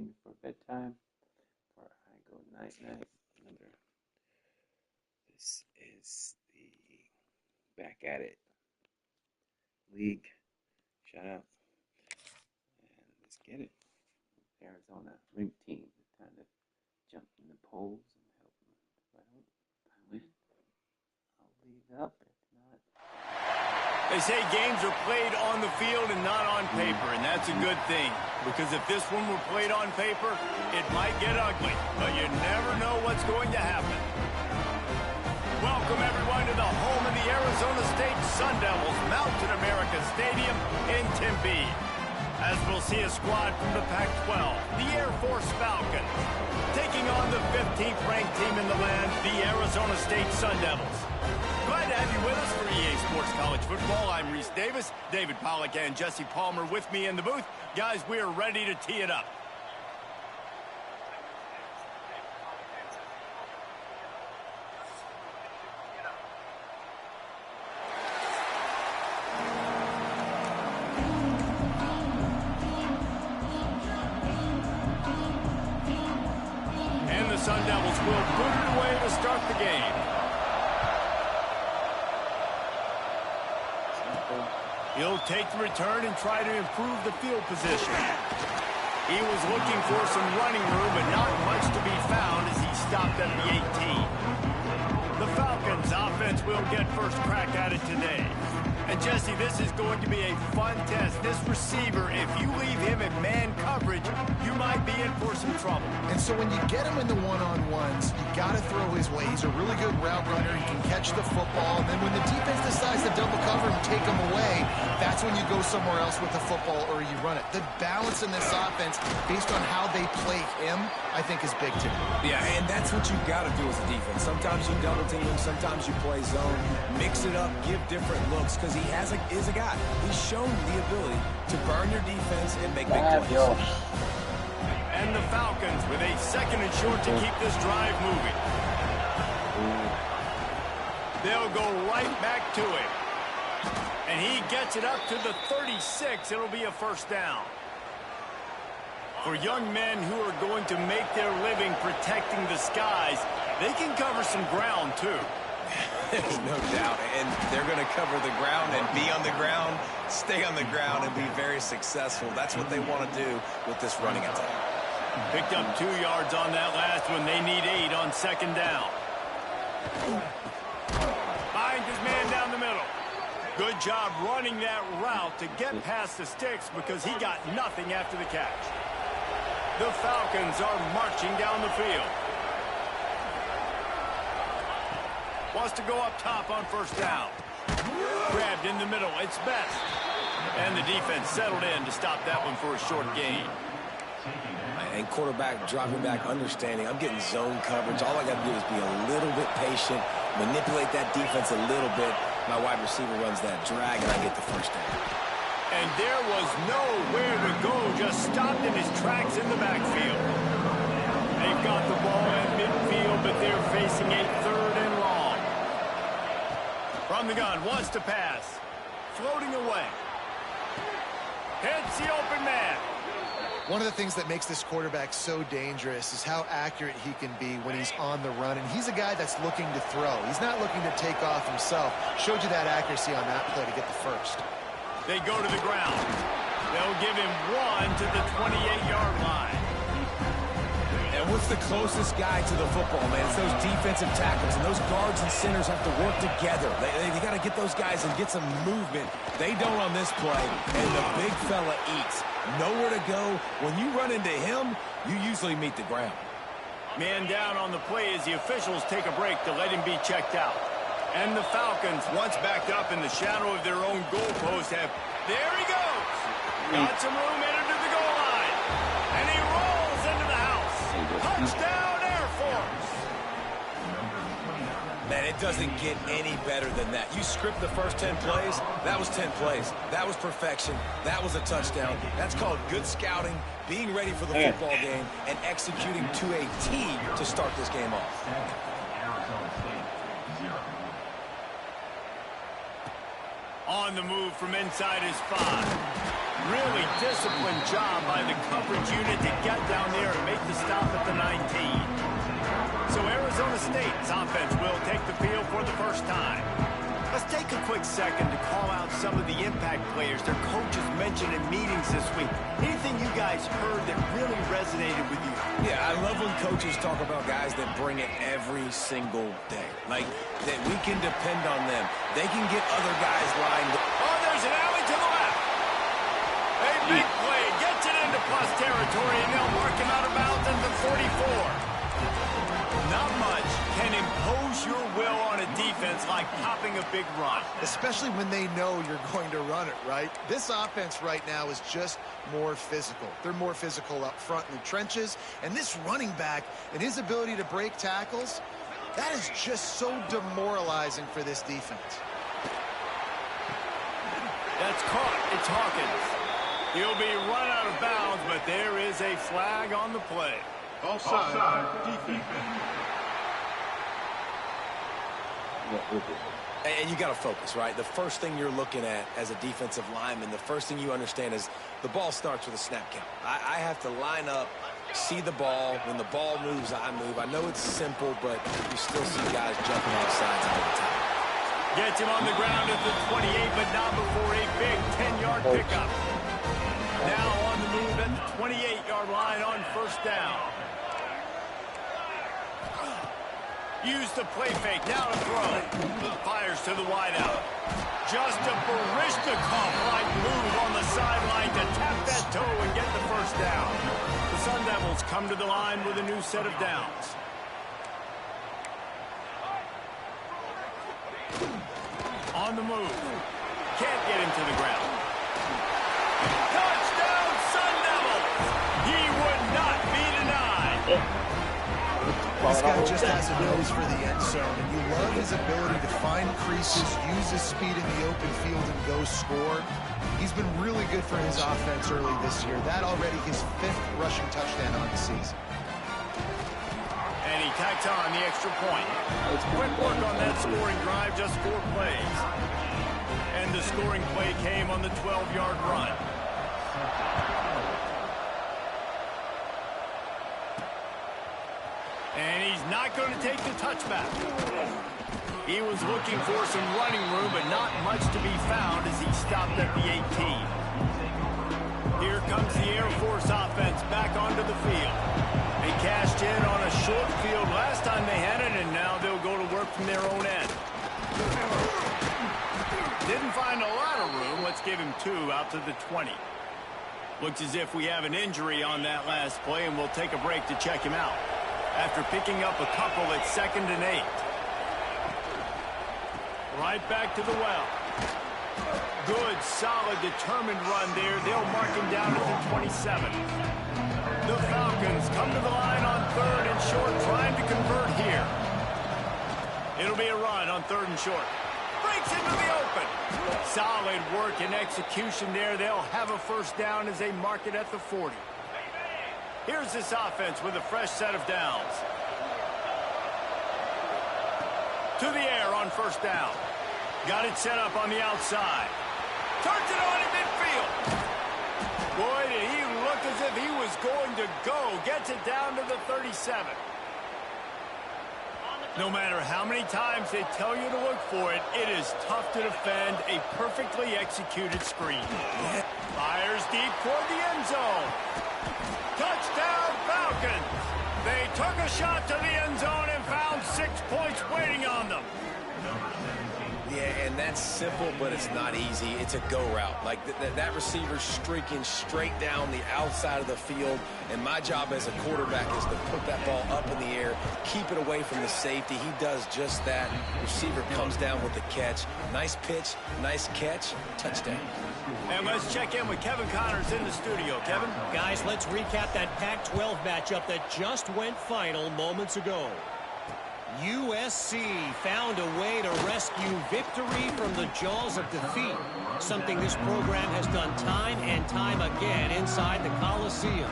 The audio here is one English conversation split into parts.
reading before bedtime. Before I go night-night. Another. This is the Back at It League. Shout out. And let's get it. Arizona Ring Team. Time to jump in the polls and help them. If I win, I'll leave up. If not, they say games are played on the field and not on paper, and that's a good thing. Because if this one were played on paper, it might get ugly. But you never know what's going to happen. Welcome, everyone, to the home of the Arizona State Sun Devils, Mountain America Stadium in Tempe. As we'll see a squad from the Pac-12, the Air Force Falcons, taking on the 15th ranked team in the land, the Arizona State Sun Devils. Glad to have you with us for EA Sports College Football. I'm Reese Davis, David Pollack and Jesse Palmer with me in the booth. Guys, we are ready to tee it up. Sun Devils will put it away to start the game. He'll take the return and try to improve the field position. He was looking for some running room, but not much to be found as he stopped at the 18. The Falcons offense will get first crack at it today. And Jesse, this is going to be a fun test. This receiver, if you leave him in man coverage, you might be in for some trouble. And so when you get him in the one-on-ones, you got to throw his way. He's a really good route runner. He can catch the football. And then when the defense decides to double cover and take him away, that's when you go somewhere else with the football or you run it. The balance in this offense, based on how they play him, I think is big too. Yeah, and that's what you got to do as a defense. Sometimes you double team him, sometimes you play zone. Mix it up, give different looks, because he is a guy. He's shown the ability to burn your defense and make big plays. And the Falcons with a second and short to keep this drive moving. They'll go right back to it. And he gets it up to the 36. It'll be a first down. For young men who are going to make their living protecting the skies, they can cover some ground too. There's no doubt, and they're going to cover the ground and be on the ground, stay on the ground, and be very successful. That's what they want to do with this running attack. Picked up 2 yards on that last one. They need 8 on second down. Finds his man down the middle. Good job running that route to get past the sticks because he got nothing after the catch. The Falcons are marching down the field. Wants to go up top on first down. Grabbed in the middle. It's Best. And the defense settled in to stop that one for a short gain. And quarterback dropping back, understanding I'm getting zone coverage. All I got to do is be a little bit patient, manipulate that defense a little bit. My wide receiver runs that drag, and I get the first down. And there was nowhere to go, just stopped in his tracks in the backfield. They've got the ball in midfield, but they're facing a third and long. From the gun, wants to pass. Floating away. Hits the open man. One of the things that makes this quarterback so dangerous is how accurate he can be when he's on the run. And he's a guy that's looking to throw. He's not looking to take off himself. Showed you that accuracy on that play to get the first. They go to the ground. They'll give him 1 to the 28-yard line. And what's the closest guy to the football, man? It's those defensive tackles, and those guards and centers have to work together. They got to get those guys and get some movement. They don't on this play, and the big fella eats. Nowhere to go. When you run into him, you usually meet the ground. Man down on the play as the officials take a break to let him be checked out. And the Falcons, once backed up in the shadow of their own goalpost, have... There he goes! Got some room in into the goal line. And he rolls into the house. Touchdown, Air Force! Man, it doesn't get any better than that. You script the first 10 plays, that was 10 plays. That was perfection. That was a touchdown. That's called good scouting, being ready for the football game, and executing to a T to start this game off. On the move from inside his 5. Really disciplined job by the coverage unit to get down there and make the stop at the 19. So Arizona State's offense will take the field for the first time. Let's take a quick second to call out some of the impact players their coaches mentioned in meetings this week. Anything you guys heard that really resonated with you? Yeah, I love when coaches talk about guys that bring it every single day. Like, that we can depend on them. They can get other guys lined up. Oh, there's an alley to the left. A big play gets it into plus territory, and they'll mark him out of bounds at the 44. Not much can impose your will on a defense like popping a big run. Especially when they know you're going to run it, right? This offense right now is just more physical. They're more physical up front in the trenches. And this running back and his ability to break tackles, that is just so demoralizing for this defense. That's caught. It's Hawkins. He'll be run out of bounds, but there is a flag on the play. Offside, defense. And you got to focus, right? The first thing you're looking at as a defensive lineman, the first thing you understand is the ball starts with a snap count. I have to line up, see the ball. When the ball moves, I move. I know it's simple, but you still see guys jumping off sides all the time. Gets him on the ground at the 28, but not before a big 10-yard pickup. Now on the move at the 28-yard line on first down. Use the play fake, now to throw. Fires to the wideout. Just a Barishnikov-like move on the sideline to tap that toe and get the first down. The Sun Devils come to the line with a new set of downs. On the move. Can't get him to the ground. Touchdown, Sun Devils! He would not be denied. This guy just has a nose for the end zone, and you love his ability to find creases, use his speed in the open field, and go score. He's been really good for his offense early this year. That already his 5th rushing touchdown on the season. And he tacks on the extra point. Quick work on that scoring drive, just 4 plays. And the scoring play came on the 12-yard run. And he's not going to take the touchback. He was looking for some running room, but not much to be found as he stopped at the 18. Here comes the Air Force offense back onto the field. They cashed in on a short field last time they had it, and now they'll go to work from their own end. Didn't find a lot of room. Let's give him 2 out to the 20. Looks as if we have an injury on that last play, and we'll take a break to check him out. After picking up a couple at 2nd and 8. Right back to the well. Good, solid, determined run there. They'll mark him down at the 27. The Falcons come to the line on 3rd and short, trying to convert here. It'll be a run on 3rd and short. Breaks into the open. Solid work and execution there. They'll have a first down as they mark it at the 40. Here's this offense with a fresh set of downs. To the air on first down. Got it set up on the outside. Turns it on in midfield. Boy, did he look as if he was going to go. Gets it down to the 37. No matter how many times they tell you to look for it, it is tough to defend a perfectly executed screen. Fires deep toward the end zone. Touchdown, Falcons! They took a shot to the end zone and found 6 points waiting on them. Yeah, and that's simple, but it's not easy. It's a go route. Like, that receiver's streaking straight down the outside of the field, and my job as a quarterback is to put that ball up in the air, keep it away from the safety. He does just that. Receiver comes down with the catch. Nice pitch, nice catch, touchdown. And let's check in with Kevin Connors in the studio. Kevin? Guys, let's recap that Pac-12 matchup that just went final moments ago. USC found a way to rescue victory from the jaws of defeat, something this program has done time and time again inside the Coliseum.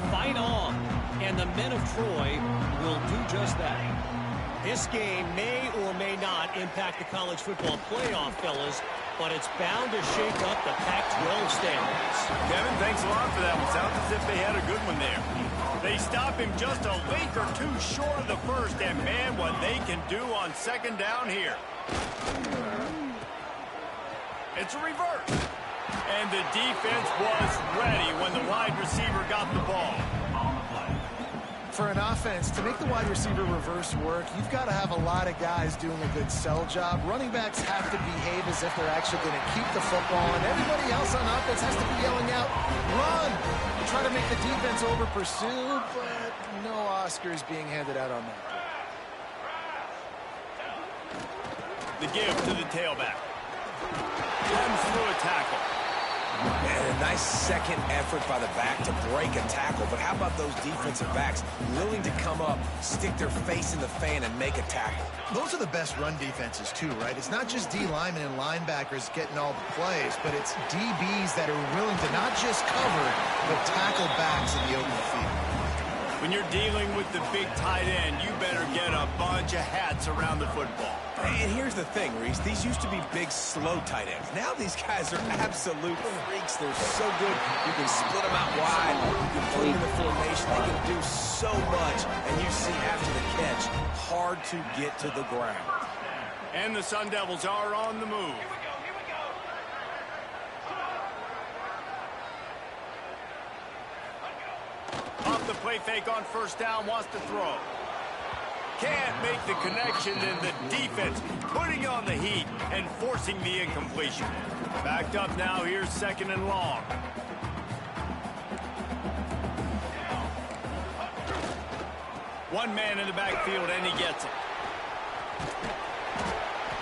Fight on, and the men of Troy will do just that. This game may or may not impact the college football playoff, fellas, but it's bound to shake up the Pac-12 standards. Kevin, thanks a lot for that one. Sounds as if they had a good one there. They stop him just a link or two short of the first, and man, what they can do on second down here. It's a reverse. And the defense was ready when the wide receiver got the ball. For an offense, to make the wide receiver reverse work, you've got to have a lot of guys doing a good sell job. Running backs have to behave as if they're actually going to keep the football, and everybody else on offense has to be yelling out, run! Try to make the defense over-pursue, but no Oscars being handed out on that. The give to the tailback. Runs through a tackle. And a nice second effort by the back to break a tackle. But how about those defensive backs willing to come up, stick their face in the fan, and make a tackle? Those are the best run defenses, too, right? It's not just D linemen and linebackers getting all the plays, but it's DBs that are willing to not just cover, but tackle backs in the open field. When you're dealing with the big tight end, you better get a bunch of hats around the football. And here's the thing, Reese. These used to be big, slow tight ends. Now these guys are absolute freaks. They're so good. You can split them out wide. You can put them in the formation. They can do so much. And you see after the catch, hard to get to the ground. And the Sun Devils are on the move. Off the play fake on first down, wants to throw. Can't make the connection, and the defense putting on the heat and forcing the incompletion. Backed up now, here's second and long. One man in the backfield, and he gets it.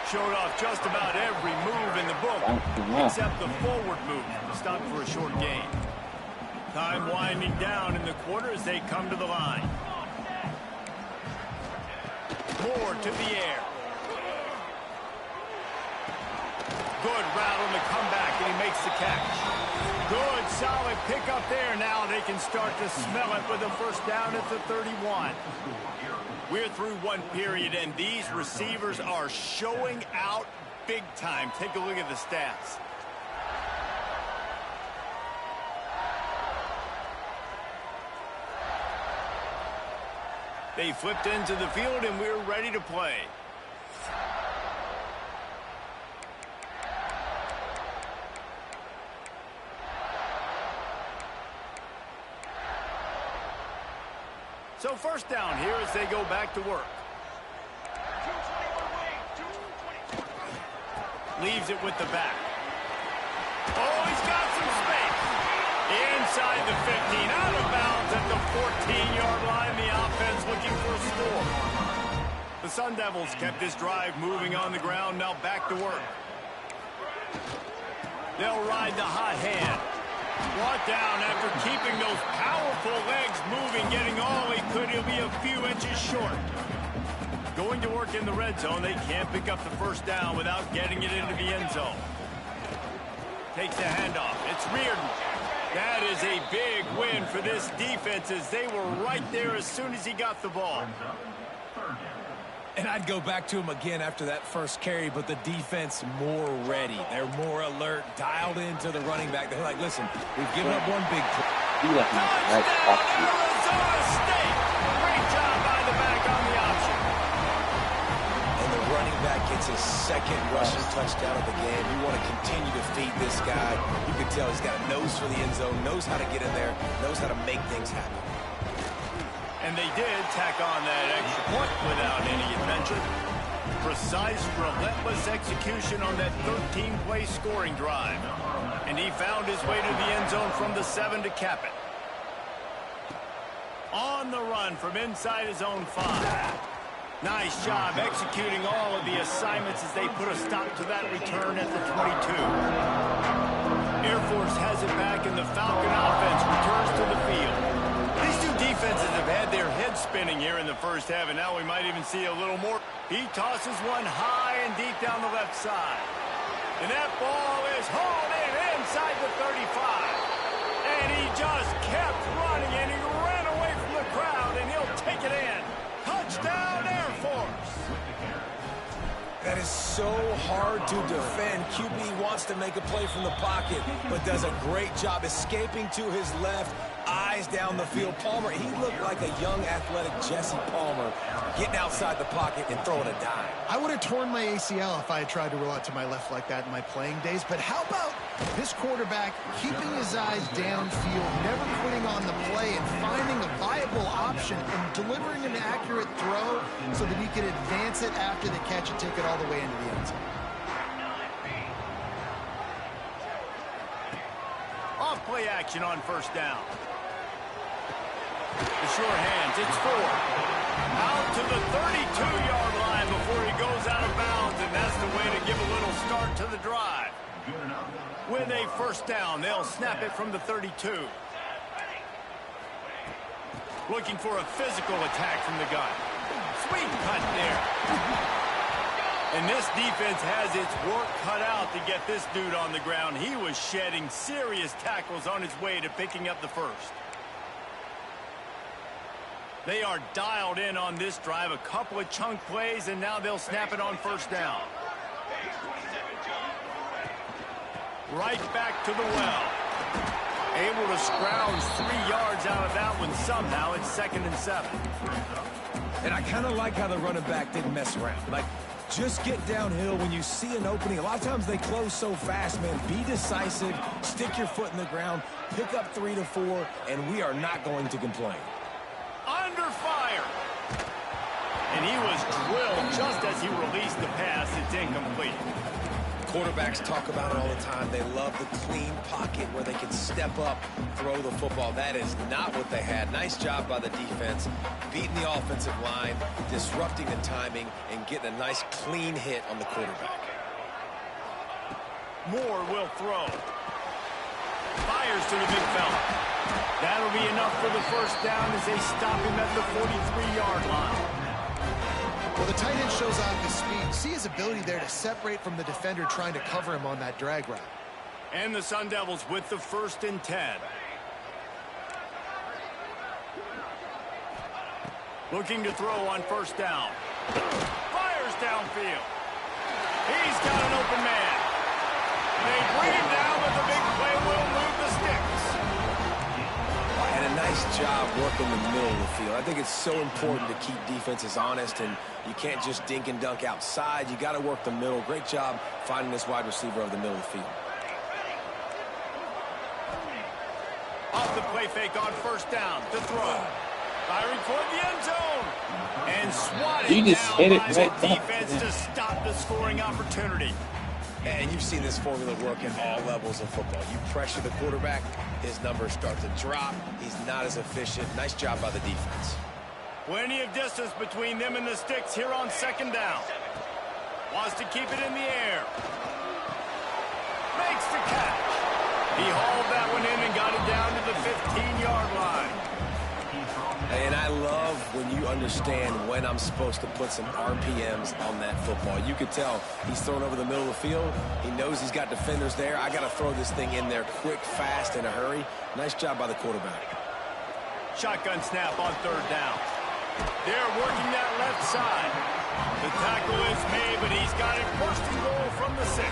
Showed off just about every move in the book, except the forward move. Stopped for a short gain. Time winding down in the quarter as they come to the line. Moore to the air. Good route on the comeback, and he makes the catch. Good, solid pickup there. Now they can start to smell it with a first down at the 31. We're through one period, and these receivers are showing out big time. Take a look at the stats. They flipped into the field, and we're ready to play. So first down here as they go back to work. Leaves it with the back. Oh, he's got some space. Inside the 15, out of bounds at the 14-yard line. The offense looking for a score. The Sun Devils kept this drive moving on the ground. Now back to work. They'll ride the hot hand. Brought down after keeping those powerful legs moving, getting all he could. He'll be a few inches short. Going to work in the red zone. They can't pick up the first down without getting it into the end zone. Takes the handoff. It's Reardon. That is a big win for this defense as they were right there as soon as he got the ball. And I'd go back to him again after that first carry, but the defense more ready. They're more alert, dialed into the running back. They're like, listen, we've given up one big play. Touchdown, Arizona State! Great job by the back on the option. And the running back gets his second rushing touchdown of the game. You want to continue to feed this guy. You can tell he's got a nose for the end zone, knows how to get in there, knows how to make things happen. And they did tack on that extra point without any adventure. Precise, relentless execution on that 13-play scoring drive. And he found his way to the end zone from the 7 to cap it. On the run from inside his own 5. Nice job executing all of the assignments as they put a stop to that return at the 22. Air Force has it back, and the Falcon offense returns to the field. These two defenses have had their heads spinning here in the first half, and now we might even see a little more. He tosses one high and deep down the left side. And that ball is hauled in inside the 35. And he just kept running, and he ran away from the crowd, and he'll take it in. Touchdown, Air Force! That is so hard to defend. QB wants to make a play from the pocket, but does a great job escaping to his left, eyes down the field. Palmer, he looked like a young, athletic Jesse Palmer, getting outside the pocket and throwing a dime. I would have torn my ACL if I had tried to roll out to my left like that in my playing days, but how about this quarterback keeping his eyes downfield, never quitting on the play, and finding a viable option and delivering an accurate throw so that he could advance it after the catch and take it all the way into the end zone. Off play action on first down. The sure hands, it's 4. Out to the 32-yard line before he goes out of bounds, and that's the way to give a little start to the drive. With a first down, they'll snap it from the 32. Looking for a physical attack from the gun. Sweet cut there. And this defense has its work cut out to get this dude on the ground. He was shedding serious tackles on his way to picking up the first. They are dialed in on this drive. A couple of chunk plays, and now they'll snap it on first down. Right back to the well. Able to scrounge 3 yards out of that one somehow. It's 2nd and 7. And I kind of like how the running back didn't mess around. Like, just get downhill when you see an opening. A lot of times they close so fast, man. Be decisive, stick your foot in the ground, pick up 3 to 4, and we are not going to complain. Under fire. And he was drilled just as he released the pass. It's incomplete. Quarterbacks talk about it all the time. They love the clean pocket where they can step up, throw the football. That is not what they had. Nice job by the defense, beating the offensive line, disrupting the timing, and getting a nice clean hit on the quarterback. Moore will throw. Fires to the big fella. That'll be enough for the first down as they stop him at the 43-yard line. Well, the tight end shows off his speed. See his ability there to separate from the defender trying to cover him on that drag route. And the Sun Devils with the 1st and 10. Looking to throw on first down. Fires downfield. He's got an open man. They bring him down, but the big play will move the sticks. And a nice job working the middle of the field. I think it's so important to keep defenses honest, and you can't just dink and dunk outside. You got to work the middle. Great job finding this wide receiver over the middle of the field. Off the play fake on first down to throw. Firing toward the end zone. And swatted You just down hit it by right the back. defense to stop the scoring opportunity. And you've seen this formula work at all levels of football. You pressure the quarterback, his numbers start to drop. He's not as efficient. Nice job by the defense. Plenty of distance between them and the sticks here on second down. Wants to keep it in the air. Makes the catch. He hauled that one in and got it down to the 15-yard line. And I love when you understand when I'm supposed to put some RPMs on that football. You could tell he's thrown over the middle of the field. He knows he's got defenders there. I got to throw this thing in there quick, fast, in a hurry. Nice job by the quarterback. Shotgun snap on third down. They're working that left side. The tackle is made, but he's got it 1st and goal from the 6.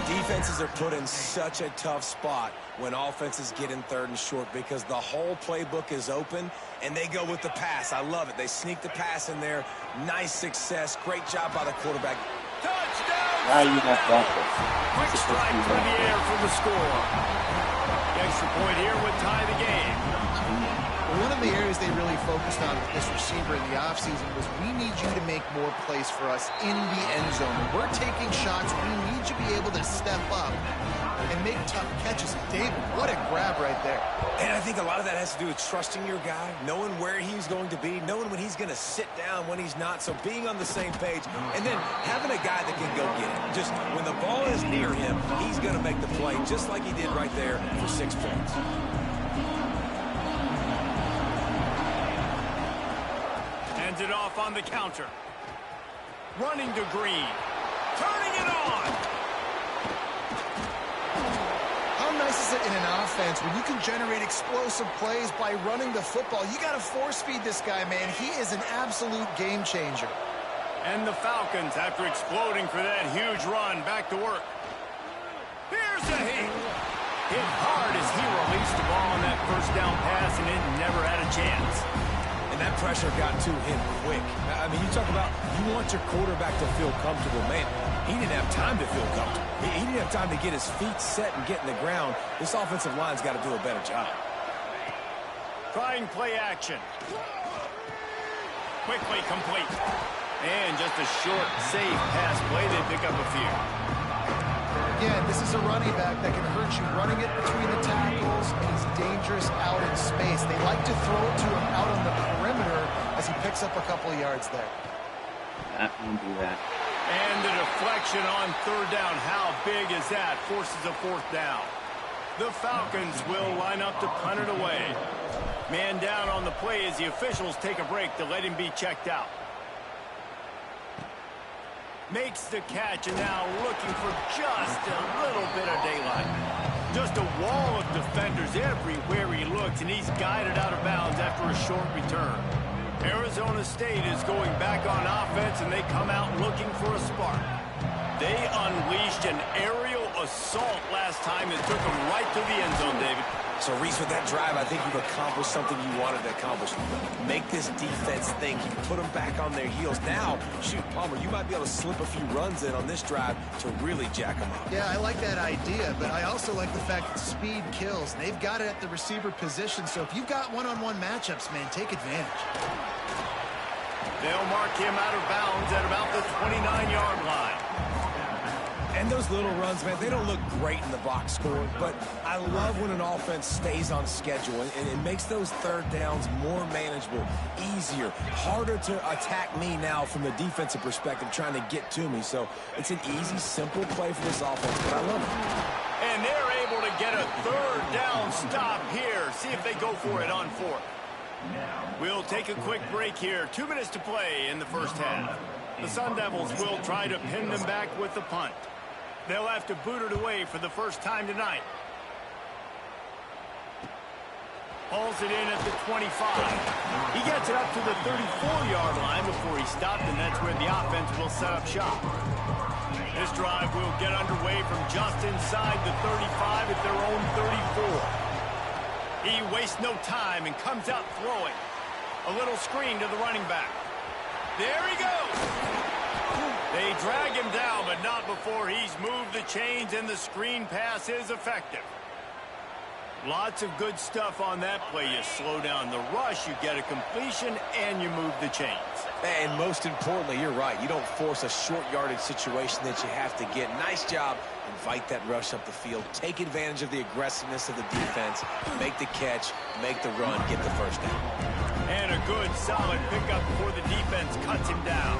Defenses are put in such a tough spot when offenses get in 3rd and short because the whole playbook is open and they go with the pass. I love it. They sneak the pass in there. Nice success. Great job by the quarterback. Touchdown! Why are you not that Quick strike through the air for the score. The extra point here would tie the game. One of the areas they really focused on with this receiver in the offseason was we need you to make more plays for us in the end zone. When we're taking shots, we need you to be able to step up and make tough catches. David, what a grab right there. And I think a lot of that has to do with trusting your guy, knowing where he's going to be, knowing when he's going to sit down, when he's not. So being on the same page, and then having a guy that can go get it. Just when the ball is near him, he's going to make the play, just like he did right there for 6 points. Hands it off on the counter. Running to Green. Turning it on. How nice is it in an offense when you can generate explosive plays by running the football? You got to force feed this guy, man. He is an absolute game changer. And the Falcons, after exploding for that huge run, back to work. Here's a hit. Hit hard as he released the ball on that first down pass, and it never had a chance. And that pressure got to him quick. I mean, you talk about you want your quarterback to feel comfortable. Man, he didn't have time to feel comfortable. He didn't have time to get his feet set and get in the ground. This offensive line's got to do a better job. Trying play action. Quickly complete. And just a short, safe pass play. They pick up a few. Again, this is a running back that can hurt you running it between the tackles. He's dangerous out in space. They like to throw it to him out on the perimeter as he picks up a couple of yards there. That won't do that. And the deflection on third down. How big is that? Forces a fourth down. The Falcons will line up to punt it away. Man down on the play as the officials take a break to let him be checked out. Makes the catch, and now looking for just a little bit of daylight. Just a wall of defenders everywhere he looks, and he's guided out of bounds after a short return. Arizona State is going back on offense, and they come out looking for a spark. They unleashed an aerial assault last time that took them right to the end zone, David. So, Reese, with that drive, I think you've accomplished something you wanted to accomplish. Make this defense think. You can put them back on their heels. Now, shoot, Palmer, you might be able to slip a few runs in on this drive to really jack them up. Yeah, I like that idea, but I also like the fact that speed kills. And they've got it at the receiver position, so if you've got one-on-one matchups, man, take advantage. They'll mark him out of bounds at about the 29-yard line. And those little runs, man, they don't look great in the box score, but I love when an offense stays on schedule, and it makes those third downs more manageable, easier, harder to attack me now from the defensive perspective trying to get to me. So it's an easy, simple play for this offense, but I love it. And they're able to get a third down stop here. See if they go for it on fourth. We'll take a quick break here. 2 minutes to play in the first half. The Sun Devils will try to pin them back with the punt. They'll have to boot it away for the first time tonight. Hauls it in at the 25. He gets it up to the 34-yard line before he stopped, and that's where the offense will set up shop. This drive will get underway from just inside the 35 at their own 34. He wastes no time and comes out throwing. A little screen to the running back. There he goes. They drag him down, but not before he's moved the chains, and the screen pass is effective. Lots of good stuff on that play. You slow down the rush, you get a completion, and you move the chains. And most importantly, you're right. You don't force a short yardage situation that you have to get. Nice job. Invite that rush up the field. Take advantage of the aggressiveness of the defense. Make the catch, make the run, get the first down. And a good, solid pickup before the defense cuts him down.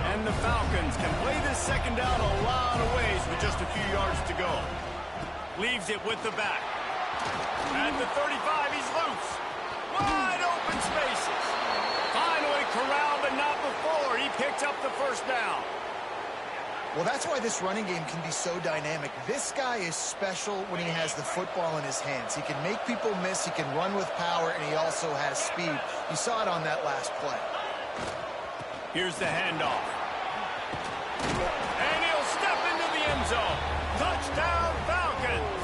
And the Falcons can play this second down a lot of ways with just a few yards to go. Leaves it with the back. At the 35, he's loose. Wide open spaces. Finally corralled, but not before. He picked up the first down. Well, that's why this running game can be so dynamic. This guy is special when he has the football in his hands. He can make people miss, he can run with power, and he also has speed. You saw it on that last play. Here's the handoff. And he'll step into the end zone. Touchdown, Falcons!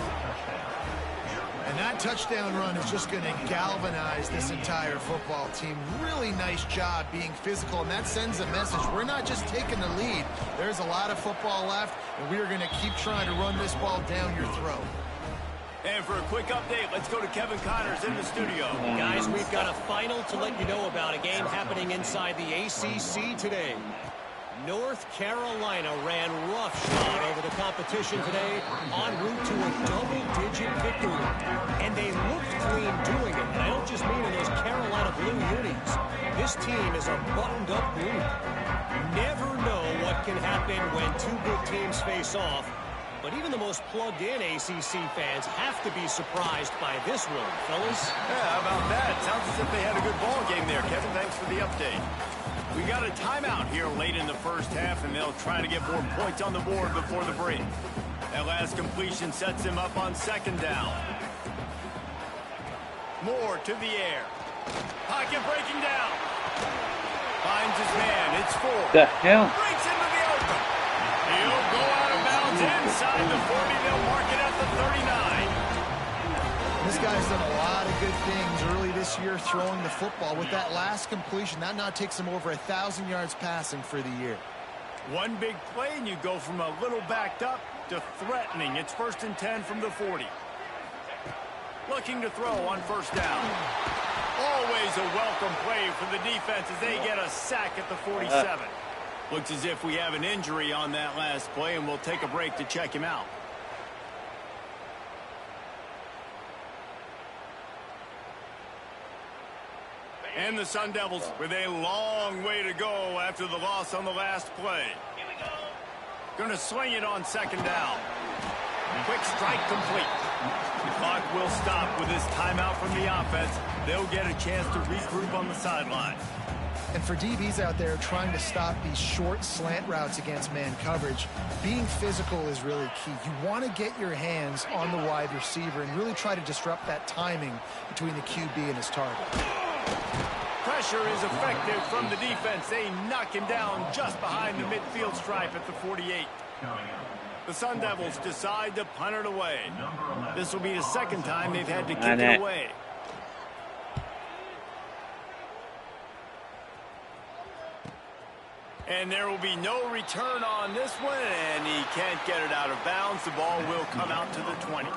And that touchdown run is just going to galvanize this entire football team. Really nice job being physical, and that sends a message. We're not just taking the lead. There's a lot of football left, and we are going to keep trying to run this ball down your throat. And for a quick update, let's go to Kevin Connors in the studio. Guys, we've got a final to let you know about, a game happening inside the ACC today. North Carolina ran roughshod over the competition today, en route to a double-digit victory. And they looked clean doing it. And I don't just mean in those Carolina blue unis. This team is a buttoned-up group. Never know what can happen when two good teams face off. But even the most plugged-in ACC fans have to be surprised by this one, fellas. Yeah, how about that? Sounds as if they had a good ball game there, Kevin. Thanks for the update. We got a timeout here late in the first half, and they'll try to get more points on the board before the break. That last completion sets him up on second down. Moore to the air. Pocket breaking down. Finds his man. It's 4. The hell? Breaks into the open. He'll go out of bounds inside the 40. They'll mark it at the 39. This guy's done a lot of good things early this year throwing the football. With that last completion, that now takes him over 1,000 yards passing for the year. One big play, and you go from a little backed up to threatening. It's 1st and 10 from the 40. Looking to throw on 1st down. Always a welcome play for the defense as they get a sack at the 47. Looks as if we have an injury on that last play, and we'll take a break to check him out. And the Sun Devils with a long way to go after the loss on the last play. Going to swing it on 2nd down. Quick strike complete. The clock will stop with this timeout from the offense. They'll get a chance to regroup on the sideline. And for DBs out there trying to stop these short slant routes against man coverage, being physical is really key. You want to get your hands on the wide receiver and really try to disrupt that timing between the QB and his target. Pressure is effective from the defense. They knock him down just behind the midfield stripe at the 48. The Sun Devils decide to punt it away. This will be the 2nd time they've had to kick it away. And there will be no return on this one, and he can't get it out of bounds. The ball will come out to the 20.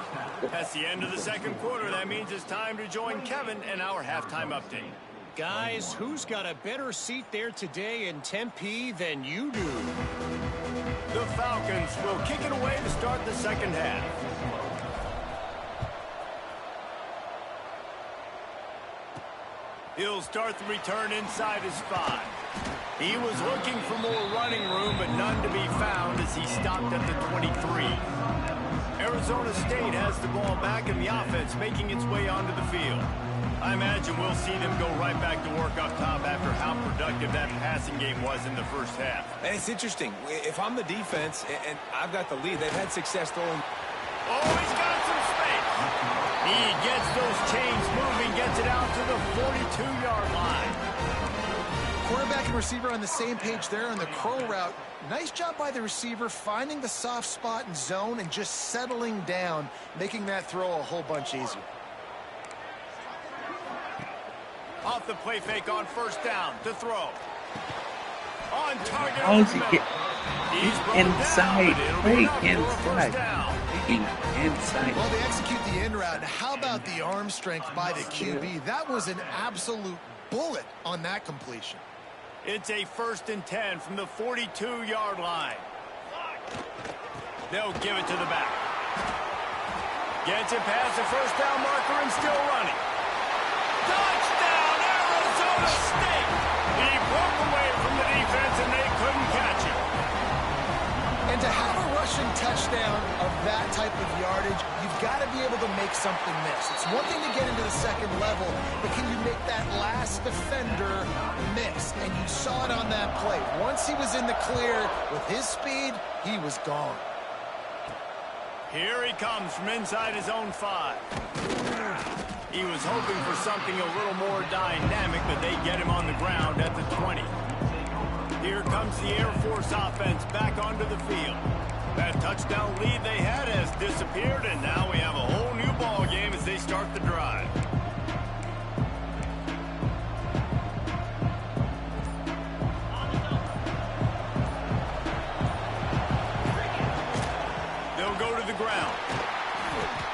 That's the end of the 2nd quarter. That means it's time to join Kevin and our halftime update. Guys, who's got a better seat there today in Tempe than you do? The Falcons will kick it away to start the 2nd half. He'll start the return inside his 5. He was looking for more running room, but none to be found as he stopped at the 23. Arizona State has the ball back in the offense, making its way onto the field. I imagine we'll see them go right back to work up top after how productive that passing game was in the 1st half. And it's interesting. If I'm the defense and I've got the lead, they've had success throwing. Oh, he's got some space. He gets those chains moving, gets it out to the 42-yard line. Quarterback and receiver on the same page there on the curl route. Nice job by the receiver finding the soft spot and zone and just settling down, making that throw a whole bunch easier. Off the play fake on 1st down to throw. On target. How is he get? He's inside. Play inside. Inside. Well, they execute the in route. How about the arm strength by the QB? That was an absolute bullet on that completion. It's a 1st and 10 from the 42-yard line. They'll give it to the back. Gets it past the 1st down marker and still running. Touchdown, Arizona State! He broke away from the defense and they couldn't catch him. And to have a rushing touchdown of that type of yardage, you've got to be able to make something miss. It's one thing to get into the 2nd level, but can you make that last defender miss? And you saw it on that play. Once he was in the clear with his speed, he was gone. Here he comes from inside his own 5. He was hoping for something a little more dynamic, but they get him on the ground at the 20. Here comes the Air Force offense back onto the field. That touchdown lead they had has disappeared, and now we have a whole new ball game as they start the drive. They'll go to the ground.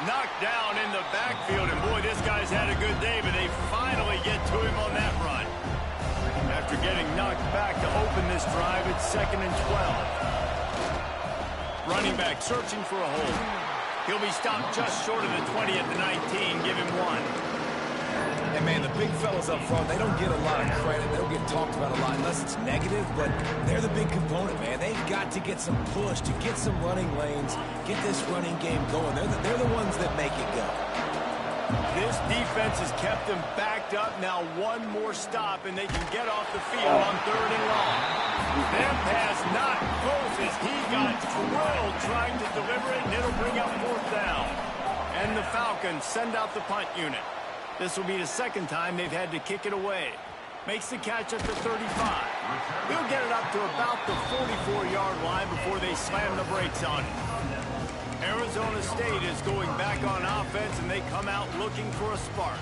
Knocked down in the backfield, and boy, this guy's had a good day, but they finally get to him on that run. After getting knocked back to open this drive, it's 2nd and 12. Running back searching for a hole. He'll be stopped just short of the 20 at the 19. Give him 1. And, man, the big fellas up front, they don't get a lot of credit. They don't get talked about a lot unless it's negative, but they're the big component, man. They've got to get some push, to get some running lanes, get this running game going. They're the ones that make it go. This defense has kept them backed up. Now one more stop, and they can get off the field on 3rd and long. That pass not close as he got drilled trying to deliver it, and it'll bring up 4th down. And the Falcons send out the punt unit. This will be the 2nd time they've had to kick it away. Makes the catch at the 35. He'll get it up to about the 44-yard line before they slam the brakes on it. Arizona State is going back on offense, and they come out looking for a spark.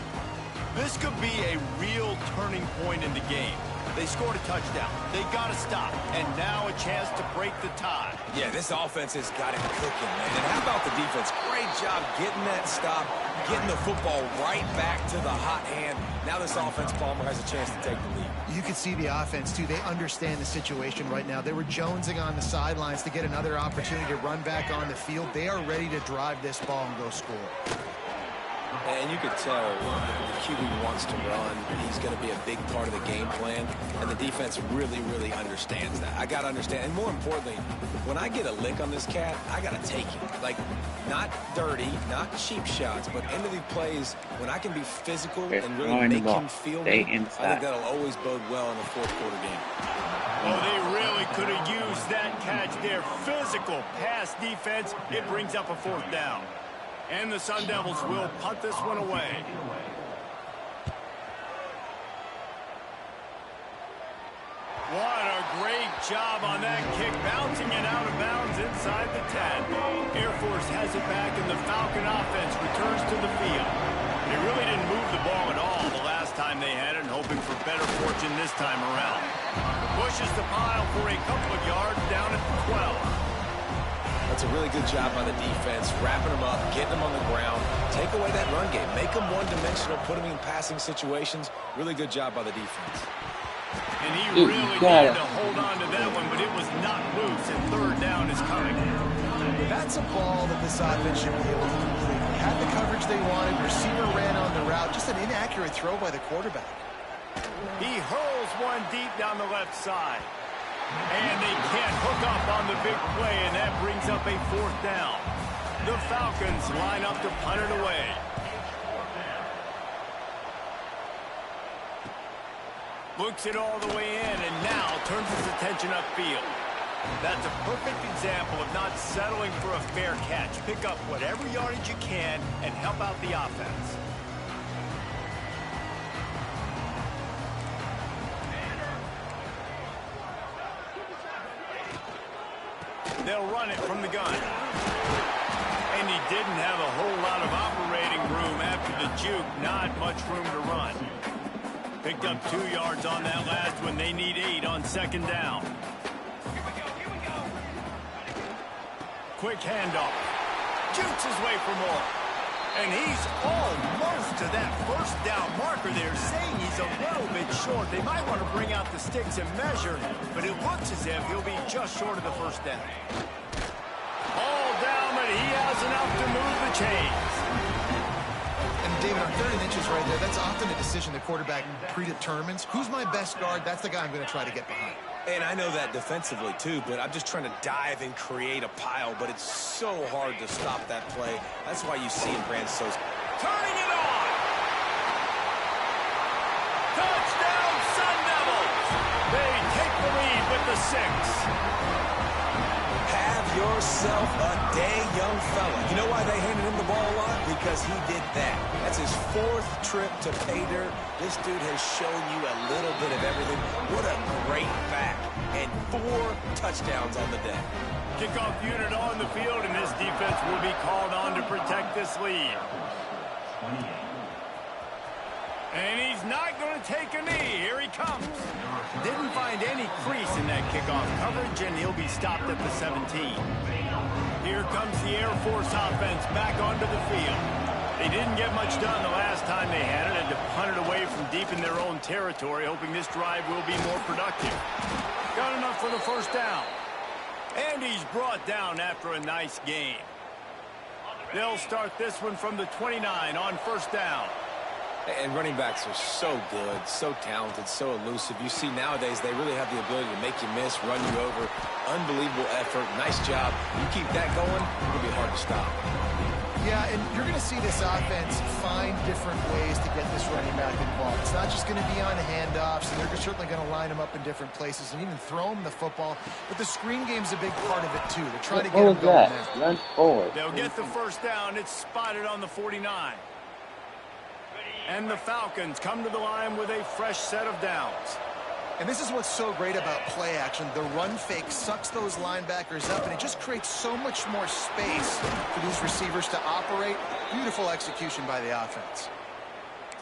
This could be a real turning point in the game. They scored a touchdown. They got to stop. And now a chance to break the tie. Yeah, this offense has got it cooking, man. And how about the defense? Great job getting that stop, getting the football right back to the hot hand. Now this offense, Palmer, has a chance to take the lead. You can see the offense, too. They understand the situation right now. They were jonesing on the sidelines to get another opportunity to run back on the field. They are ready to drive this ball and go score. And you could tell the QB wants to run. He's going to be a big part of the game plan. And the defense really, really understands that. I got to understand. And more importantly, when I get a lick on this cat, I got to take it. Like, not dirty, not cheap shots, but end of the plays, when I can be physical and really make him feel me, I think that'll always bode well in the fourth quarter game. Oh, they really could have used that catch there. Physical pass defense. It brings up a fourth down. And the Sun Devils will punt this one away. What a great job on that kick, bouncing it out of bounds inside the 10. Air Force has it back, and the Falcon offense returns to the field. They really didn't move the ball at all the last time they had it, and hoping for better fortune this time around. Pushes the pile for a couple of yards down at the 12. That's a really good job by the defense, wrapping them up, getting them on the ground, take away that run game, make them one-dimensional, put them in passing situations. Really good job by the defense. And he really needed to hold on to that one, but it was not loose, and third down is coming. That's a ball that this offense should be able to complete. Had the coverage they wanted, receiver ran on the route, just an inaccurate throw by the quarterback. He hurls one deep down the left side. And they can't hook up on the big play, and that brings up a fourth down. The Falcons line up to punt it away. Looks it all the way in, and now turns his attention upfield. That's a perfect example of not settling for a fair catch. Pick up whatever yardage you can and help out the offense. They'll run it from the gun. And he didn't have a whole lot of operating room after the juke. Not much room to run. Picked up 2 yards on that last one. They need 8 on second down. Quick handoff. Jukes his way for more. And he's almost to that first down marker there, saying he's a little bit short. They might want to bring out the sticks and measure, but it looks as if he'll be just short of the first down. All down, but he has enough to move the chains. And David, on 30 inches right there, that's often a decision the quarterback predetermines. Who's my best guard? That's the guy I'm going to try to get behind. And I know that defensively, too, but I'm just trying to dive and create a pile, but it's so hard to stop that play. That's why you see him ran so... Turning it on! Touchdown, Sun Devils! They take the lead with the 6. Have yourself a dang young fella. You know why they handed him the ball a lot? Because he did that. That's his 4th trip to pay dirt. This dude has shown you a little bit of everything. What a great back. And 4 touchdowns on the day. Kickoff unit on the field, and this defense will be called on to protect this lead. And he's not going to take a knee. Here he comes. Didn't find any crease in that kickoff coverage, and he'll be stopped at the 17. Here comes the Air Force offense back onto the field. They didn't get much done the last time they had it, and to punt it away from deep in their own territory, hoping this drive will be more productive. Got enough for the first down. And he's brought down after a nice game. They'll start this one from the 29 on first down. And running backs are so good, so talented, so elusive. You see nowadays they really have the ability to make you miss, run you over. Unbelievable effort. Nice job. You keep that going, it'll be hard to stop. Yeah, and you're going to see this offense find different ways to get this running back involved. It's not just going to be on handoffs, and they're certainly going to line him up in different places and even throw him the football. But the screen game's a big part of it, too. They're trying to get him going there. Run forward. They'll get the first down. It's spotted on the 49. And the Falcons come to the line with a fresh set of downs. And this is what's so great about play action. The run fake sucks those linebackers up, and it just creates so much more space for these receivers to operate. Beautiful execution by the offense.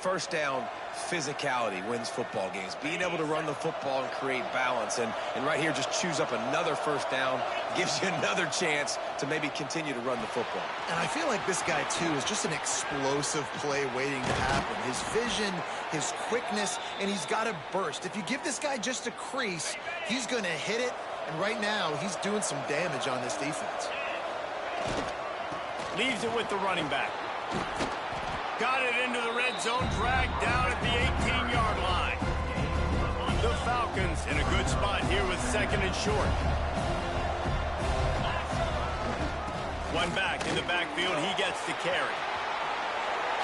First down, physicality wins football games. Being able to run the football and create balance. And right here, just choose up another first down. Gives you another chance to maybe continue to run the football. And I feel like this guy, too, is just an explosive play waiting to happen. His vision, his quickness, and he's got a burst. If you give this guy just a crease, he's going to hit it. And right now, he's doing some damage on this defense. Leaves it with the running back. Got it into the red zone, dragged down at the 18-yard line. The Falcons in a good spot here with second and short. One back in the backfield, he gets the carry.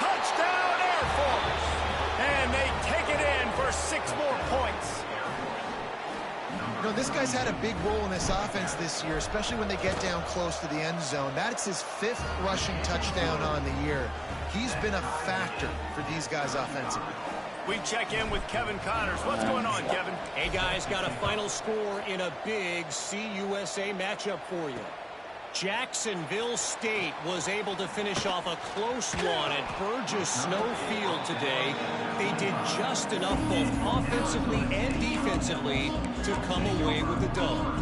Touchdown Air Force! And they take it in for 6 more points. You know, this guy's had a big role in this offense this year, especially when they get down close to the end zone. That's his 5th rushing touchdown on the year. He's been a factor for these guys offensively. We check in with Kevin Connors. What's going on, Kevin? Hey, guys, got a final score in a big CUSA matchup for you. Jacksonville State was able to finish off a close one at Burgess Snow Field today. They did just enough both offensively and defensively to come away with the dub.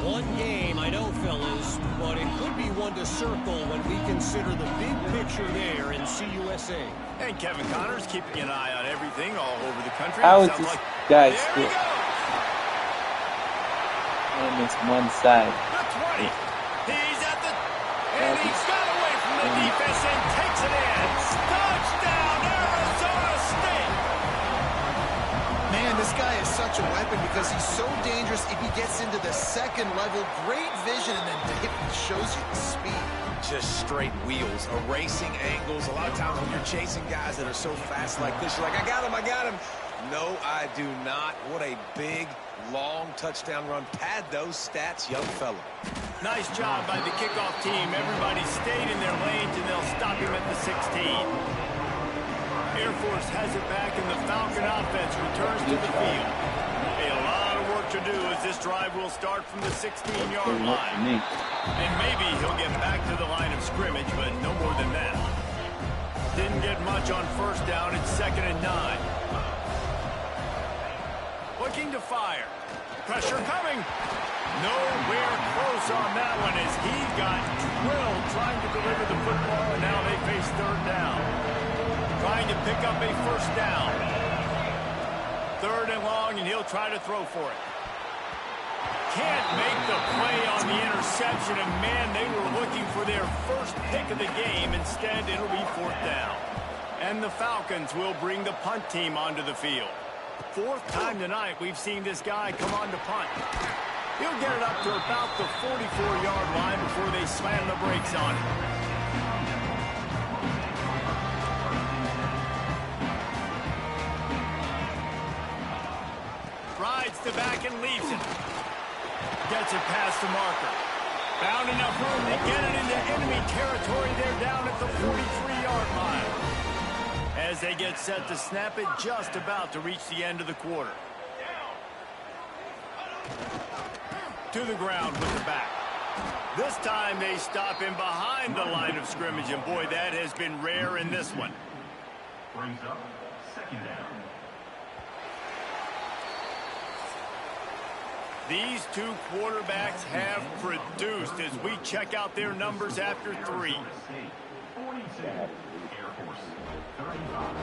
One game, I know, fellas, but it could be one to circle when we consider the big picture there in CUSA. And Kevin Connors keeping an eye on everything all over the country. How is this guy there still he goes. on this one side? The 20. He's at the... And he's got away from the defense and takes it in. Touchdown, Arizona State. Man, this guy is such a weapon because he's so dangerous if he gets into the second level. Great vision, and then David shows you the speed. Just straight wheels, erasing angles. A lot of times when you're chasing guys that are so fast like this, you're like, I got him, I got him. No, I do not. What a big, long touchdown run. Pad those stats, young fella. Nice job by the kickoff team. Everybody stayed in their lanes, and they'll stop him at the 16. Air Force has it back, and the Falcon offense returns to the field. A lot of work to do as this drive will start from the 16-yard line. And maybe he'll get back to the line of scrimmage, but no more than that. Didn't get much on first down. It's 2nd and 9. Looking to fire. Pressure coming. Nowhere close on that one as he got drilled trying to deliver the football, and now they face 3rd down. Trying to pick up a first down. 3rd and long, and he'll try to throw for it. Can't make the play on the interception, and man, they were looking for their first pick of the game. Instead, it'll be 4th down. And the Falcons will bring the punt team onto the field. 4th time tonight we've seen this guy come on to punt. He'll get it up to about the 44-yard line before they slam the brakes on it. Rides the back and leaves it. Gets it past the marker. Found enough room to get it into enemy territory. They're down at the 43-yard line. As they get set to snap it, just about to reach the end of the quarter. To the ground with the back. This time they stop him behind the line of scrimmage, and boy, that has been rare in this one. Brings up 2nd down. These two quarterbacks have produced as we check out their numbers after 3. 42. Air Force 35.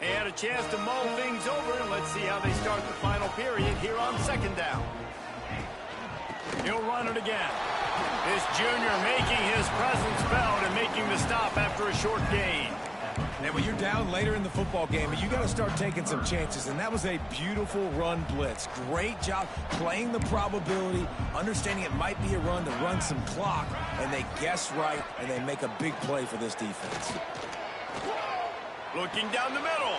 They had a chance to mull things over, and let's see how they start the final period here on 2nd down. He'll run it again. This junior making his presence felt and making the stop after a short gain. And when you're down later in the football game, you got to start taking some chances, and that was a beautiful run blitz. Great job playing the probability, understanding it might be a run to run some clock, and they guess right, and they make a big play for this defense. Looking down the middle.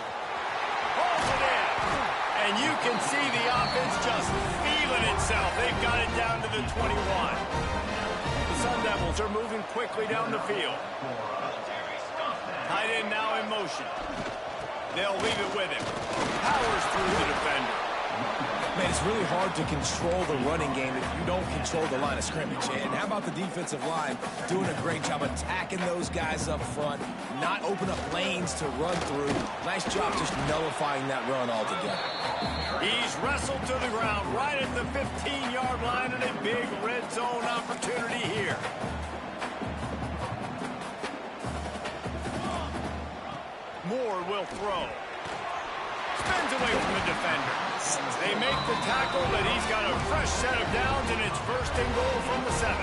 Holds it in. And you can see the offense just feeling itself. They've got it down to the 21. The Sun Devils are moving quickly down the field. Tight end now in motion. They'll leave it with him. Powers through the defender. Man, it's really hard to control the running game if you don't control the line of scrimmage. And how about the defensive line doing a great job attacking those guys up front, not open up lanes to run through. Nice job just nullifying that run altogether. He's wrestled to the ground right at the 15-yard line, and a big red zone opportunity here. Moore will throw. Spins away from the defender. They make the tackle, but he's got a fresh set of downs, and it's first and goal from the 7.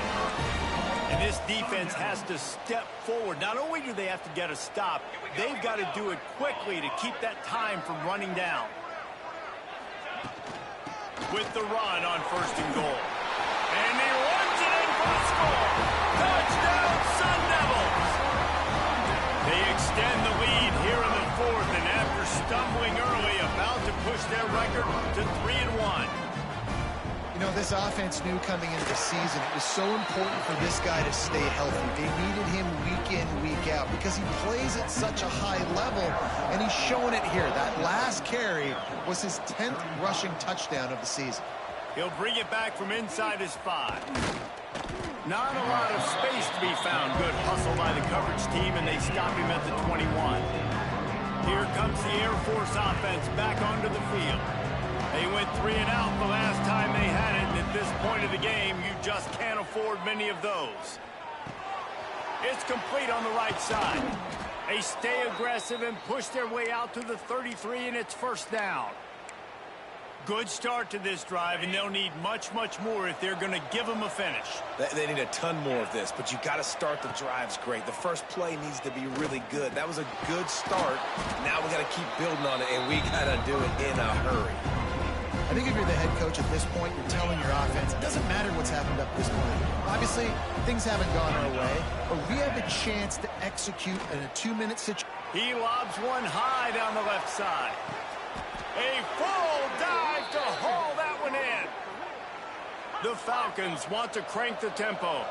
And this defense has to step forward. Not only do they have to get a stop, they've got to do it quickly to keep that time from running down. With the run on first and goal. And he runs it in for a score. Touchdown, Sun Devils! They extend the lead here in the 4th, and after stumbling early, about to push their record to 3-1. You know, this offense knew coming into the season it was so important for this guy to stay healthy. They needed him week in, week out because he plays at such a high level, and he's showing it here. That last carry was his 10th rushing touchdown of the season. He'll bring it back from inside his 5. Not a lot of space to be found. Good hustle by the coverage team, and they stop him at the 21. Here comes the Air Force offense back onto the field. They went 3 and out the last time they had it, and at this point of the game, you just can't afford many of those. It's complete on the right side. They stay aggressive and push their way out to the 33, and it's first down. Good start to this drive, and they'll need much, much more if they're going to give them a finish. They need a ton more of this, but you got to start the drives great. The first play needs to be really good. That was a good start. Now we got to keep building on it, and we got to do it in a hurry. I think if you're the head coach at this point, you're telling your offense, it doesn't matter what's happened up this point. Obviously, things haven't gone our way, but we have a chance to execute in a 2-minute situation. He lobs one high down the left side. A full dive to haul that one in. The Falcons want to crank the tempo.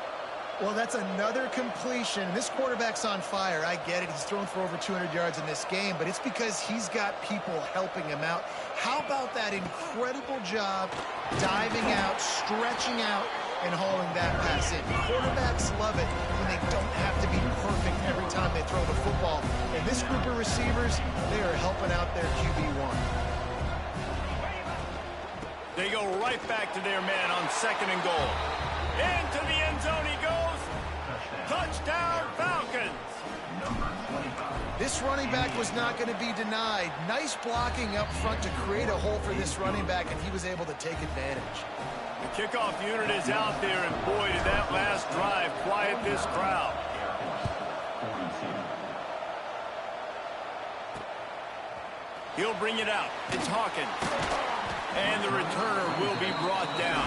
Well, that's another completion. This quarterback's on fire. I get it. He's thrown for over 200 yards in this game, but it's because he's got people helping him out. How about that incredible job diving out, stretching out, and hauling that pass in? Quarterbacks love it when they don't have to be perfect every time they throw the football. And this group of receivers, they are helping out their QB1. They go right back to their man on 2nd and goal. Into the end zone he goes. Touchdown, Falcons. This running back was not going to be denied. Nice blocking up front to create a hole for this running back, and he was able to take advantage. The kickoff unit is out there, and boy, did that last drive quiet this crowd. He'll bring it out. It's Hawkins. And the returner will be brought down.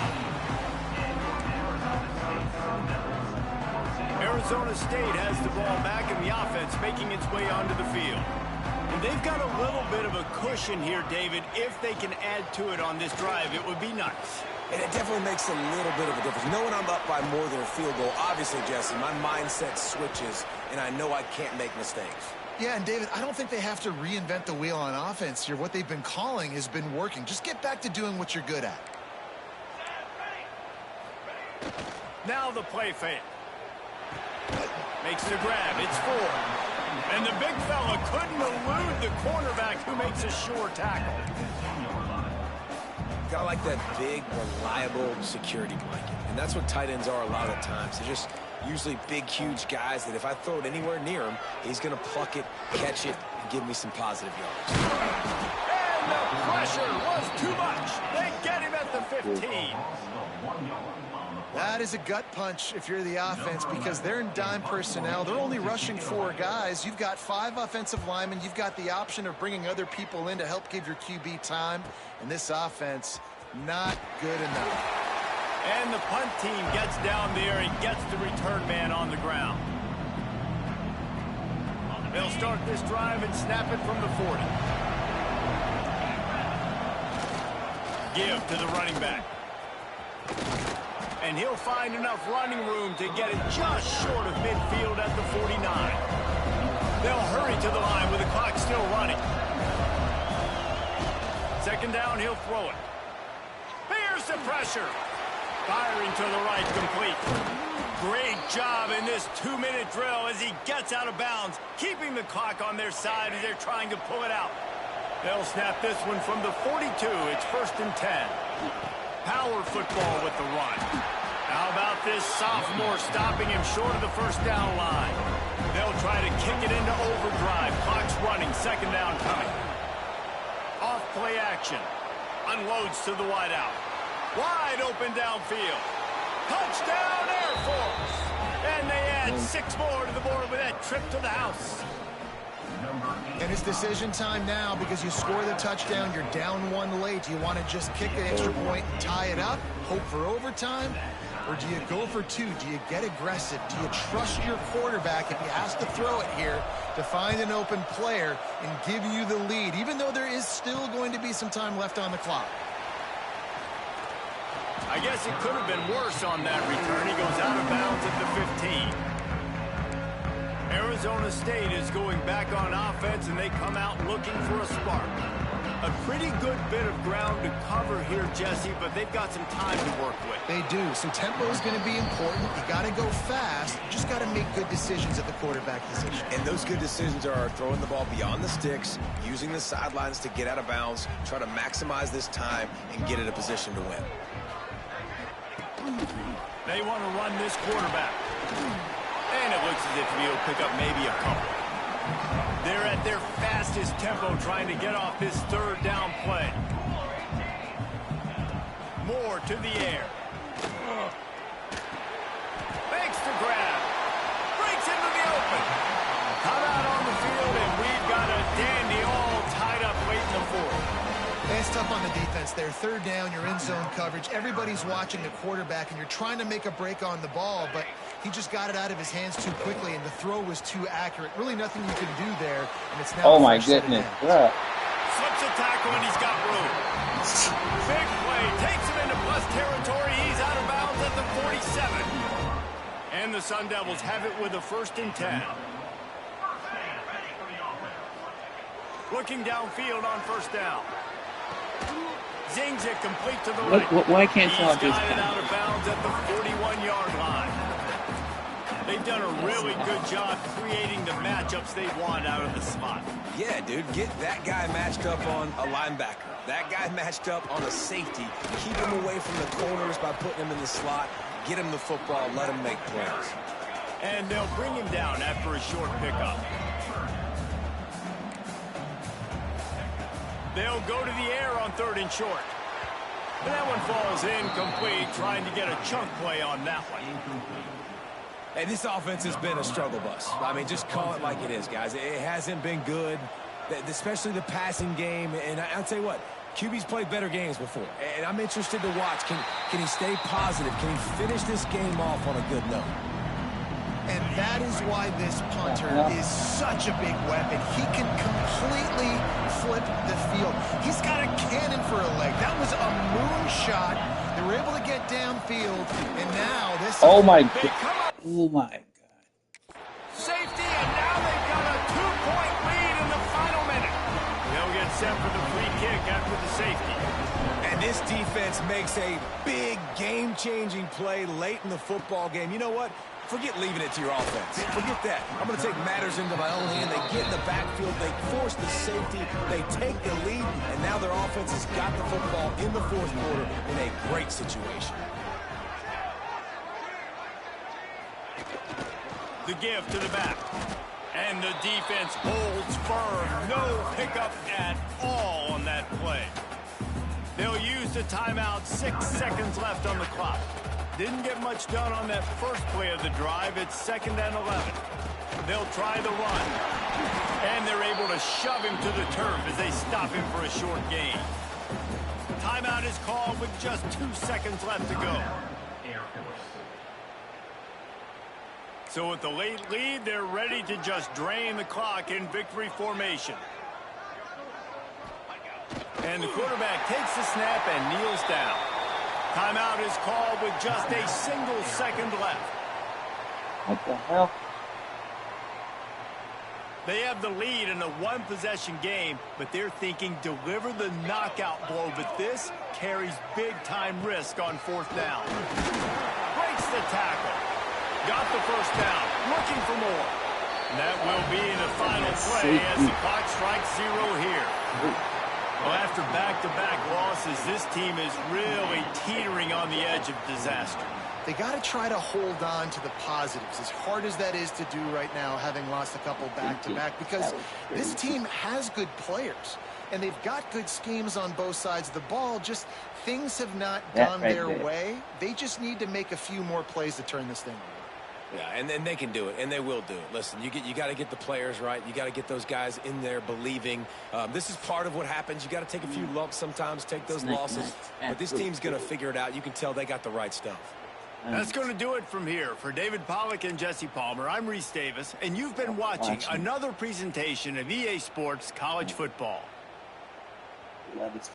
Arizona State has the ball back in the offense, making its way onto the field. And they've got a little bit of a cushion here, David. If they can add to it on this drive, it would be nice. And it definitely makes a little bit of a difference. Knowing I'm up by more than a field goal, obviously, Jesse, my mindset switches, and I know I can't make mistakes. Yeah, and David, I don't think they have to reinvent the wheel on offense here. What they've been calling has been working. Just get back to doing what you're good at. Now the play fake. Makes the grab. It's 4. And the big fella couldn't elude the cornerback who makes a sure tackle. Got like that big, reliable security blanket. And that's what tight ends are a lot of times. They're just usually big, huge guys that if I throw it anywhere near him, he's going to pluck it, catch it, and give me some positive yards. And the pressure was too much. They get him at the 15. That is a gut punch if you're the offense because they're in dime personnel. They're only rushing 4 guys. You've got 5 offensive linemen. You've got the option of bringing other people in to help give your QB time. And this offense, not good enough. And the punt team gets down there and gets the return man on the ground. They'll start this drive and snap it from the 40. Give to the running back. And he'll find enough running room to get it just short of midfield at the 49. They'll hurry to the line with the clock still running. Second down, he'll throw it. Here's the pressure. Firing to the right, complete. Great job in this 2-minute drill as he gets out of bounds, keeping the clock on their side as they're trying to pull it out. They'll snap this one from the 42. It's 1st and 10. Power football with the run. How about this sophomore stopping him short of the first down line? They'll try to kick it into overdrive. Clock's running. Second down coming. Off play action. Unloads to the wideout. Wide open downfield. Touchdown Air Force. And they add 6 more to the board with that trip to the house. And it's decision time now because you score the touchdown, you're down 1 late. Do you want to just kick the extra point and tie it up, hope for overtime? Or do you go for 2? Do you get aggressive? Do you trust your quarterback if he has to throw it here to find an open player and give you the lead, even though there is still going to be some time left on the clock? I guess it could have been worse on that return. He goes out of bounds at the 15. Arizona State is going back on offense, and they come out looking for a spark. A pretty good bit of ground to cover here, Jesse, but they've got some time to work with. They do. So tempo is going to be important. You got to go fast. You just got to make good decisions at the quarterback position. And those good decisions are throwing the ball beyond the sticks, using the sidelines to get out of bounds, try to maximize this time, and get in a position to win. They want to run this quarterback. And it looks as if he'll pick up maybe a couple. They're at their fastest tempo trying to get off this third down play. Moore to the air. Makes the grab. Breaks into the open. Come out on the field, and we've got a dandy all tied up late in the fourth. It's tough on the defense there. Third down, you're in zone coverage. Everybody's watching the quarterback, and you're trying to make a break on the ball, but he just got it out of his hands too quickly, and the throw was too accurate. Really nothing you can do there, and it's now... Oh, my goodness. Yeah. Slips a tackle, and he's got room. Big play. Takes him into plus territory. He's out of bounds at the 47. And the Sun Devils have it with a 1st and 10. Looking downfield on 1st down. Zings it complete to the right. Why can't y'all He's just... got it out of bounds at the 41-yard line. They've done a really good job creating the matchups they want out of the slot. Yeah, dude, get that guy matched up on a linebacker. That guy matched up on a safety. Keep him away from the corners by putting him in the slot. Get him the football. Let him make plays. And they'll bring him down after a short pickup. They'll go to the air on 3rd and short. And that one falls incomplete, trying to get a chunk play on that one. Hey, this offense has been a struggle bus. I mean, just call it like it is, guys. It hasn't been good, especially the passing game. And I'll tell you what, QB's played better games before. And I'm interested to watch. Can he stay positive? Can he finish this game off on a good note? And that is why this punter is such a big weapon. He can completely flip the field. He's got a cannon for a leg. That was a moonshot. They were able to get downfield, and now this... Oh, my God. Oh, my God. Safety, and now they've got a 2-point lead in the final minute. They'll get set for the free kick after the safety. And this defense makes a big game-changing play late in the football game. You know what? Forget leaving it to your offense. Forget that. I'm going to take matters into my own hand. They get in the backfield. They force the safety. They take the lead. And now their offense has got the football in the 4th quarter in a great situation. The give to the back. And the defense holds firm. No pickup at all on that play. They'll use the timeout. 6 seconds left on the clock. Didn't get much done on that first play of the drive. It's 2nd and 11. They'll try the run. And they're able to shove him to the turf as they stop him for a short gain. Timeout is called with just 2 seconds left to go. So with the late lead, they're ready to just drain the clock in victory formation. And the quarterback takes the snap and kneels down. Timeout is called with just a single second left. What the hell? They have the lead in a one-possession game, but they're thinking deliver the knockout blow, but this carries big-time risk on fourth down. Breaks the tackle. Got the first down. Looking for more. And that will be the final play as the clock strikes 0 here. Well, after back-to-back losses, this team is really teetering on the edge of disaster. They got to try to hold on to the positives, as hard as that is to do right now, having lost a couple back-to-back, because this team has good players, and they've got good schemes on both sides of the ball. Just things have not gone their way. They just need to make a few more plays to turn this thing around. Yeah, and then they can do it, and they will do it. Listen, you got to get the players right. You got to get those guys in there believing. This is part of what happens. You got to take a few lumps sometimes, take those losses. But this team's going to figure it out. You can tell they got the right stuff. That's going to do it from here. For David Pollack and Jesse Palmer, I'm Reese Davis, and you've been watching another presentation of EA Sports College Football. Love is